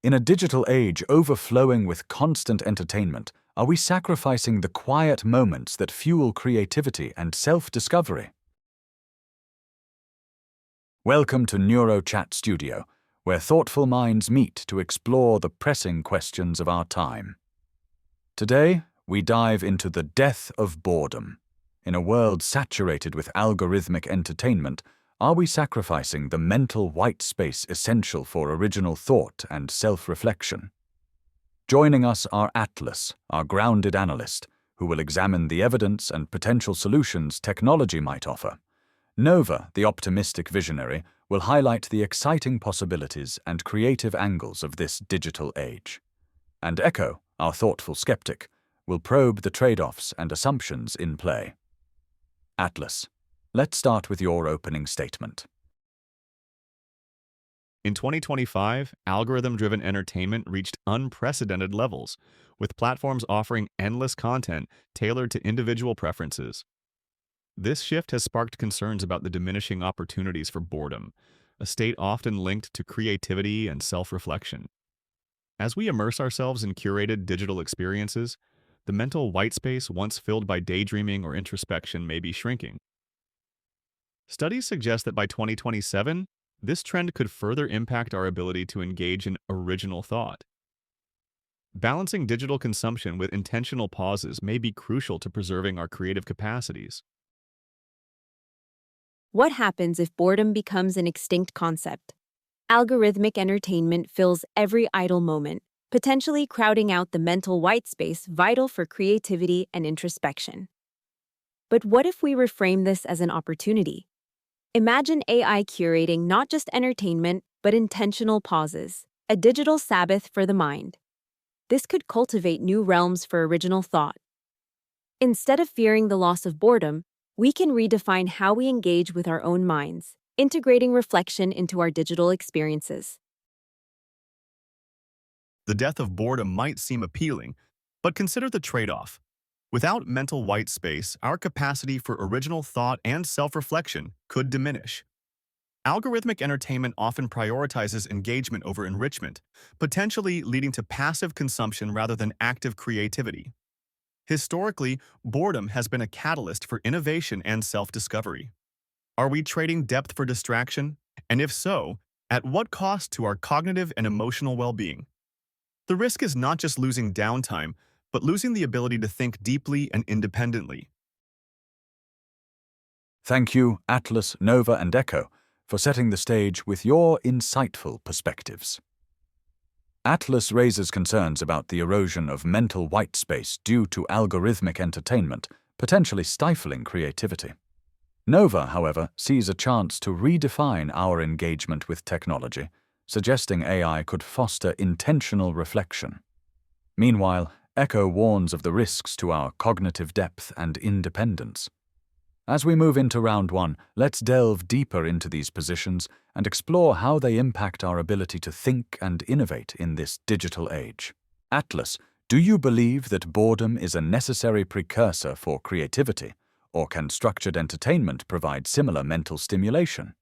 In a digital age overflowing with constant entertainment, are we sacrificing the quiet moments that fuel creativity and self-discovery? Welcome to NeuroChatStudio, where thoughtful minds meet to explore the pressing questions of our time. Today, we dive into the death of boredom. In a world saturated with algorithmic entertainment, are we sacrificing the mental white space essential for original thought and self-reflection? Joining us are Atlas, our grounded analyst, who will examine the evidence and potential solutions technology might offer. Nova, the optimistic visionary, will highlight the exciting possibilities and creative angles of this digital age. And Echo, our thoughtful skeptic, will probe the trade-offs and assumptions in play. Atlas, let's start with your opening statement. In 2025, algorithm-driven entertainment reached unprecedented levels, with platforms offering endless content tailored to individual preferences. This shift has sparked concerns about the diminishing opportunities for boredom, a state often linked to creativity and self-reflection. As we immerse ourselves in curated digital experiences, the mental white space once filled by daydreaming or introspection may be shrinking. Studies suggest that by 2027, this trend could further impact our ability to engage in original thought. Balancing digital consumption with intentional pauses may be crucial to preserving our creative capacities. What happens if boredom becomes an extinct concept? Algorithmic entertainment fills every idle moment, potentially crowding out the mental white space vital for creativity and introspection. But what if we reframe this as an opportunity? Imagine AI curating not just entertainment, but intentional pauses, a digital Sabbath for the mind. This could cultivate new realms for original thought. Instead of fearing the loss of boredom, we can redefine how we engage with our own minds, integrating reflection into our digital experiences. The death of boredom might seem appealing, but consider the trade-off. Without mental white space, our capacity for original thought and self-reflection could diminish. Algorithmic entertainment often prioritizes engagement over enrichment, potentially leading to passive consumption rather than active creativity. Historically, boredom has been a catalyst for innovation and self-discovery. Are we trading depth for distraction? And if so, at what cost to our cognitive and emotional well-being? The risk is not just losing downtime, but losing the ability to think deeply and independently. Thank you, Atlas, Nova, and Echo, for setting the stage with your insightful perspectives. Atlas raises concerns about the erosion of mental white space due to algorithmic entertainment, potentially stifling creativity. Nova, however, sees a chance to redefine our engagement with technology, suggesting AI could foster intentional reflection. Meanwhile, Echo warns of the risks to our cognitive depth and independence. As we move into round one, let's delve deeper into these positions and explore how they impact our ability to think and innovate in this digital age. Atlas, do you believe that boredom is a necessary precursor for creativity, or can structured entertainment provide similar mental stimulation?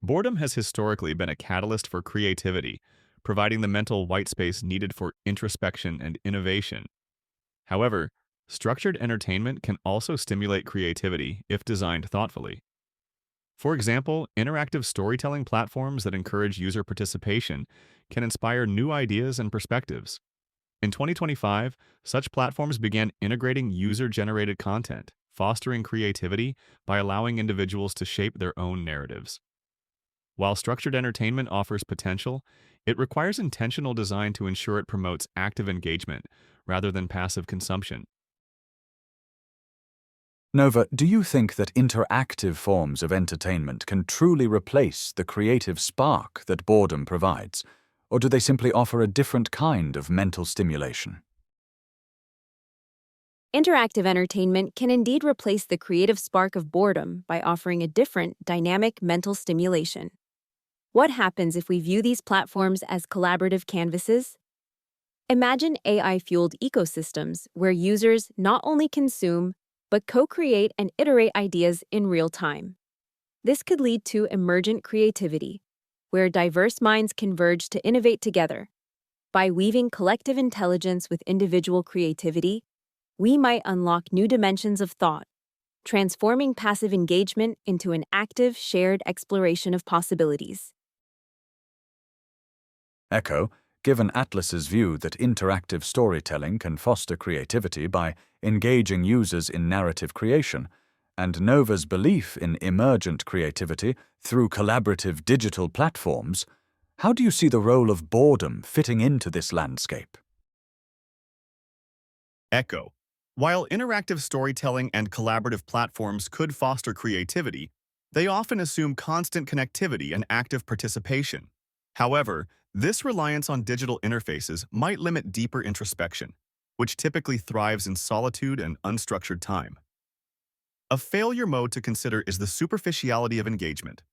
Boredom has historically been a catalyst for creativity, providing the mental white space needed for introspection and innovation. However, structured entertainment can also stimulate creativity if designed thoughtfully. For example, interactive storytelling platforms that encourage user participation can inspire new ideas and perspectives. In 2025, such platforms began integrating user-generated content, fostering creativity by allowing individuals to shape their own narratives. While structured entertainment offers potential, it requires intentional design to ensure it promotes active engagement rather than passive consumption. Nova, do you think that interactive forms of entertainment can truly replace the creative spark that boredom provides, or do they simply offer a different kind of mental stimulation? Interactive entertainment can indeed replace the creative spark of boredom by offering a different, dynamic mental stimulation. What happens if we view these platforms as collaborative canvases? Imagine AI-fueled ecosystems where users not only consume, but co-create and iterate ideas in real time. This could lead to emergent creativity, where diverse minds converge to innovate together. By weaving collective intelligence with individual creativity, we might unlock new dimensions of thought, transforming passive engagement into an active, shared exploration of possibilities. Echo, given Atlas's view that interactive storytelling can foster creativity by engaging users in narrative creation, and Nova's belief in emergent creativity through collaborative digital platforms, how do you see the role of boredom fitting into this landscape? Echo. While interactive storytelling and collaborative platforms could foster creativity, they often assume constant connectivity and active participation. However, this reliance on digital interfaces might limit deeper introspection, which typically thrives in solitude and unstructured time. A failure mode to consider is the superficiality of engagement.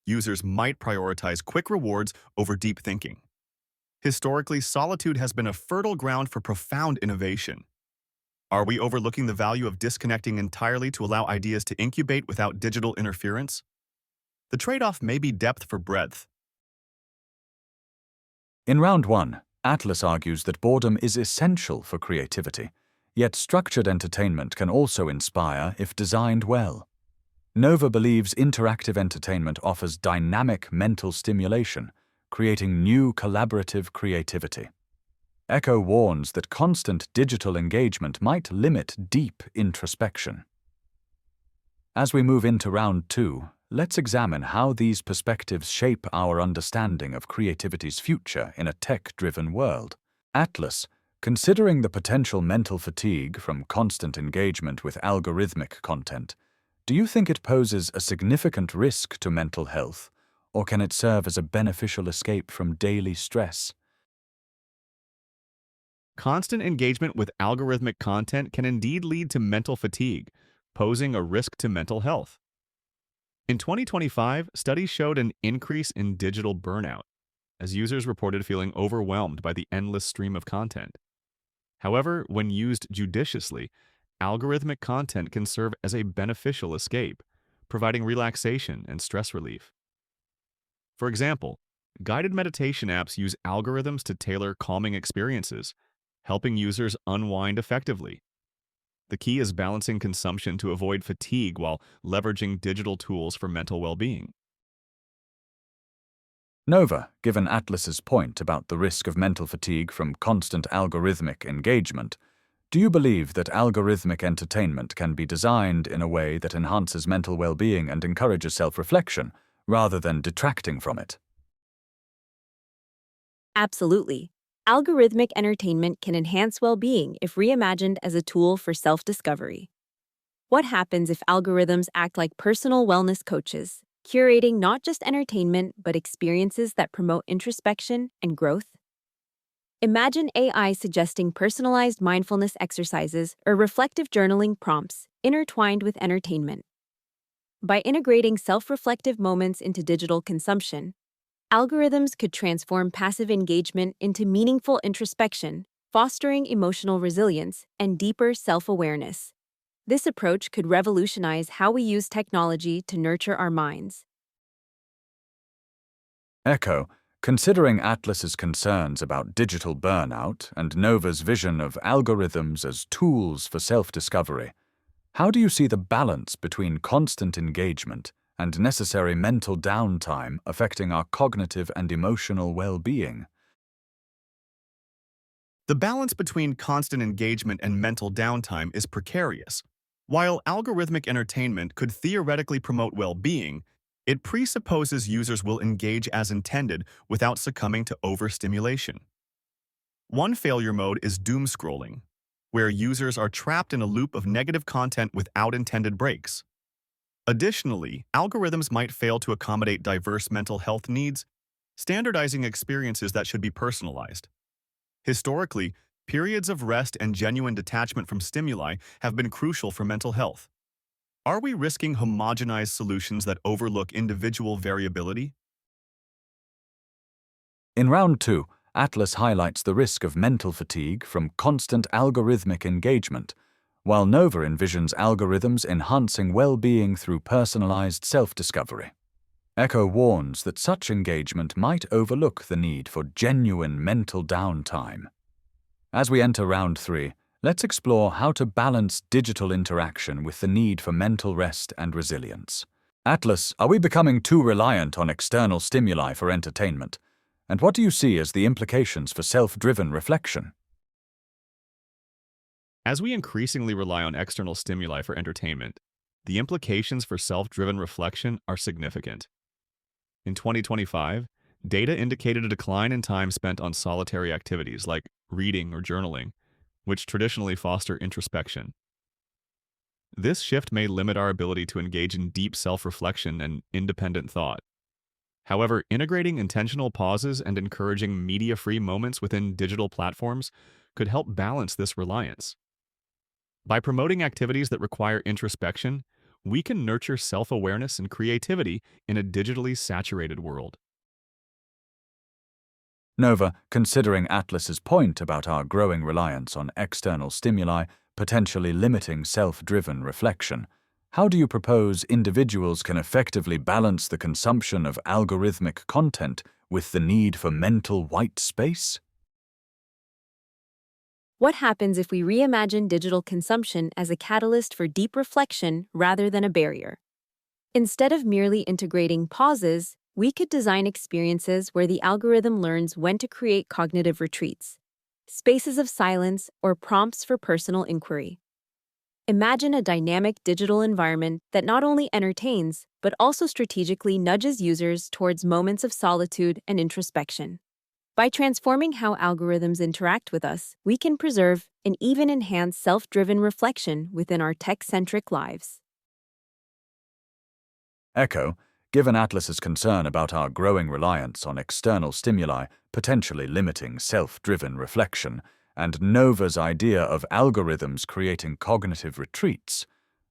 Users might prioritize quick rewards over deep thinking. Historically, solitude has been a fertile ground for profound innovation. Are we overlooking the value of disconnecting entirely to allow ideas to incubate without digital interference? The trade-off may be depth for breadth. In round one, Atlas argues that boredom is essential for creativity, yet structured entertainment can also inspire if designed well. Nova believes interactive entertainment offers dynamic mental stimulation, creating new collaborative creativity. Echo warns that constant digital engagement might limit deep introspection. As we move into round two, let's examine how these perspectives shape our understanding of creativity's future in a tech-driven world. Atlas, considering the potential mental fatigue from constant engagement with algorithmic content, do you think it poses a significant risk to mental health, or can it serve as a beneficial escape from daily stress? Constant engagement with algorithmic content can indeed lead to mental fatigue, posing a risk to mental health. In 2025, studies showed an increase in digital burnout, as users reported feeling overwhelmed by the endless stream of content. However, when used judiciously, algorithmic content can serve as a beneficial escape, providing relaxation and stress relief. For example, guided meditation apps use algorithms to tailor calming experiences, helping users unwind effectively. The key is balancing consumption to avoid fatigue while leveraging digital tools for mental well-being. Nova, given Atlas's point about the risk of mental fatigue from constant algorithmic engagement, do you believe that algorithmic entertainment can be designed in a way that enhances mental well-being and encourages self-reflection, rather than detracting from it? Absolutely. Algorithmic entertainment can enhance well-being if reimagined as a tool for self-discovery. What happens if algorithms act like personal wellness coaches, curating not just entertainment but experiences that promote introspection and growth? Imagine AI suggesting personalized mindfulness exercises or reflective journaling prompts intertwined with entertainment. By integrating self-reflective moments into digital consumption, algorithms could transform passive engagement into meaningful introspection, fostering emotional resilience and deeper self-awareness. This approach could revolutionize how we use technology to nurture our minds. Echo, considering Atlas's concerns about digital burnout and Nova's vision of algorithms as tools for self-discovery, how do you see the balance between constant engagement and necessary mental downtime affecting our cognitive and emotional well-being? The balance between constant engagement and mental downtime is precarious. While algorithmic entertainment could theoretically promote well-being, it presupposes users will engage as intended without succumbing to overstimulation. One failure mode is doom scrolling, where users are trapped in a loop of negative content without intended breaks. Additionally, algorithms might fail to accommodate diverse mental health needs, standardizing experiences that should be personalized. Historically, periods of rest and genuine detachment from stimuli have been crucial for mental health. Are we risking homogenized solutions that overlook individual variability? In round two, Atlas highlights the risk of mental fatigue from constant algorithmic engagement, while Nova envisions algorithms enhancing well-being through personalized self-discovery. Echo warns that such engagement might overlook the need for genuine mental downtime. As we enter round 3, let's explore how to balance digital interaction with the need for mental rest and resilience. Atlas, are we becoming too reliant on external stimuli for entertainment? And what do you see as the implications for self-driven reflection? As we increasingly rely on external stimuli for entertainment, the implications for self-driven reflection are significant. In 2025, data indicated a decline in time spent on solitary activities like reading or journaling, which traditionally foster introspection. This shift may limit our ability to engage in deep self-reflection and independent thought. However, integrating intentional pauses and encouraging media-free moments within digital platforms could help balance this reliance. By promoting activities that require introspection, we can nurture self-awareness and creativity in a digitally saturated world. Nova, considering Atlas's point about our growing reliance on external stimuli, potentially limiting self-driven reflection, how do you propose individuals can effectively balance the consumption of algorithmic content with the need for mental white space? What happens if we reimagine digital consumption as a catalyst for deep reflection rather than a barrier? Instead of merely integrating pauses, we could design experiences where the algorithm learns when to create cognitive retreats, spaces of silence, or prompts for personal inquiry. Imagine a dynamic digital environment that not only entertains, but also strategically nudges users towards moments of solitude and introspection. By transforming how algorithms interact with us, we can preserve and even enhance self-driven reflection within our tech-centric lives. Echo, given Atlas's concern about our growing reliance on external stimuli, potentially limiting self-driven reflection, and Nova's idea of algorithms creating cognitive retreats,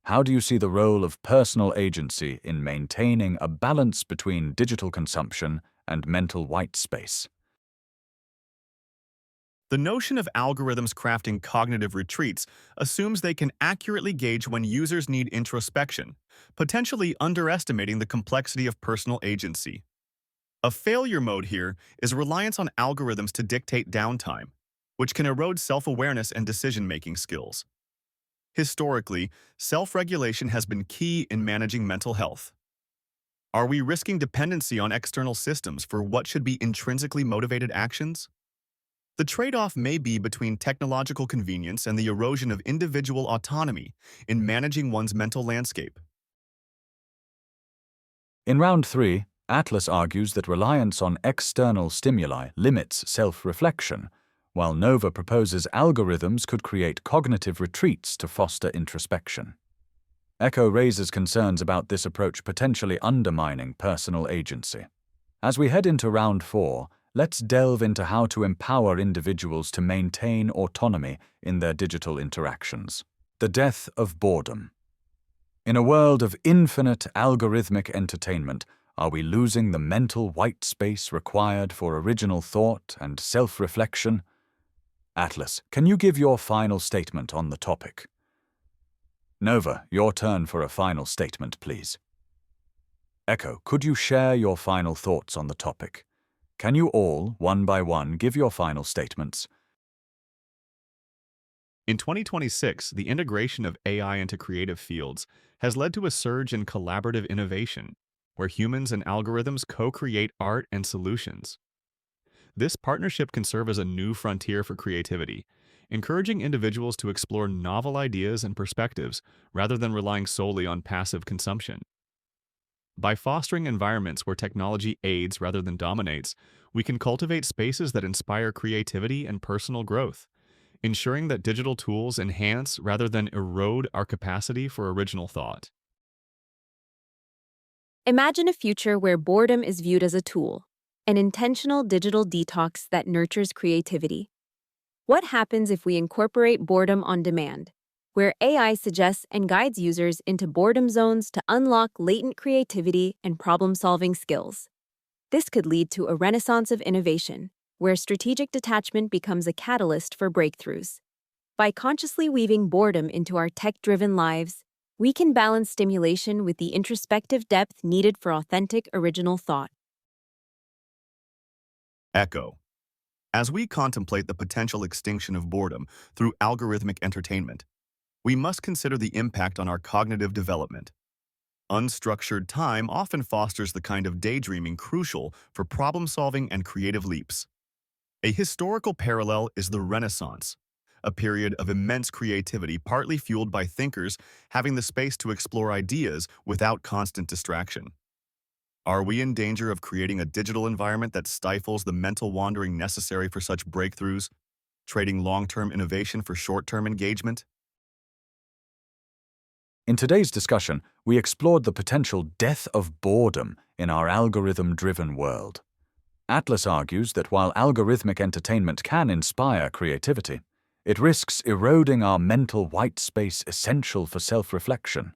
how do you see the role of personal agency in maintaining a balance between digital consumption and mental white space? The notion of algorithms crafting cognitive retreats assumes they can accurately gauge when users need introspection, potentially underestimating the complexity of personal agency. A failure mode here is reliance on algorithms to dictate downtime, which can erode self-awareness and decision-making skills. Historically, self-regulation has been key in managing mental health. Are we risking dependency on external systems for what should be intrinsically motivated actions? The trade-off may be between technological convenience and the erosion of individual autonomy in managing one's mental landscape. In round 3, Atlas argues that reliance on external stimuli limits self-reflection, while Nova proposes algorithms could create cognitive retreats to foster introspection. Echo raises concerns about this approach potentially undermining personal agency. As we head into round 4, let's delve into how to empower individuals to maintain autonomy in their digital interactions. The death of boredom. In a world of infinite algorithmic entertainment, are we losing the mental white space required for original thought and self-reflection? Atlas, can you give your final statement on the topic? Nova, your turn for a final statement, please. Echo, could you share your final thoughts on the topic? Can you all, one by one, give your final statements? In 2026, the integration of AI into creative fields has led to a surge in collaborative innovation, where humans and algorithms co-create art and solutions. This partnership can serve as a new frontier for creativity, encouraging individuals to explore novel ideas and perspectives rather than relying solely on passive consumption. By fostering environments where technology aids rather than dominates, we can cultivate spaces that inspire creativity and personal growth, ensuring that digital tools enhance rather than erode our capacity for original thought. Imagine a future where boredom is viewed as a tool, an intentional digital detox that nurtures creativity. What happens if we incorporate boredom on demand, where AI suggests and guides users into boredom zones to unlock latent creativity and problem-solving skills? This could lead to a renaissance of innovation, where strategic detachment becomes a catalyst for breakthroughs. By consciously weaving boredom into our tech-driven lives, We can balance stimulation with the introspective depth needed for authentic, original thought. Echo. As we contemplate the potential extinction of boredom through algorithmic entertainment, we must consider the impact on our cognitive development. Unstructured time often fosters the kind of daydreaming crucial for problem-solving and creative leaps. A historical parallel is the Renaissance, a period of immense creativity partly fueled by thinkers having the space to explore ideas without constant distraction. Are we in danger of creating a digital environment that stifles the mental wandering necessary for such breakthroughs, trading long-term innovation for short-term engagement? In today's discussion, we explored the potential death of boredom in our algorithm-driven world. Atlas argues that while algorithmic entertainment can inspire creativity, it risks eroding our mental white space essential for self-reflection.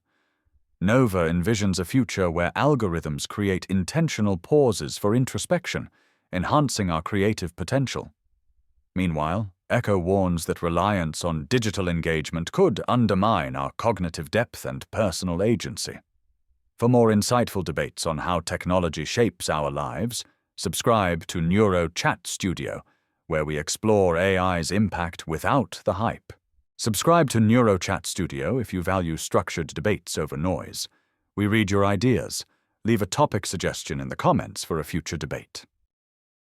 Nova envisions a future where algorithms create intentional pauses for introspection, enhancing our creative potential. Meanwhile, Echo warns that reliance on digital engagement could undermine our cognitive depth and personal agency. For more insightful debates on how technology shapes our lives, subscribe to NeuroChatStudio, where we explore AI's impact without the hype. Subscribe to NeuroChatStudio if you value structured debates over noise. We read your ideas. Leave a topic suggestion in the comments for a future debate.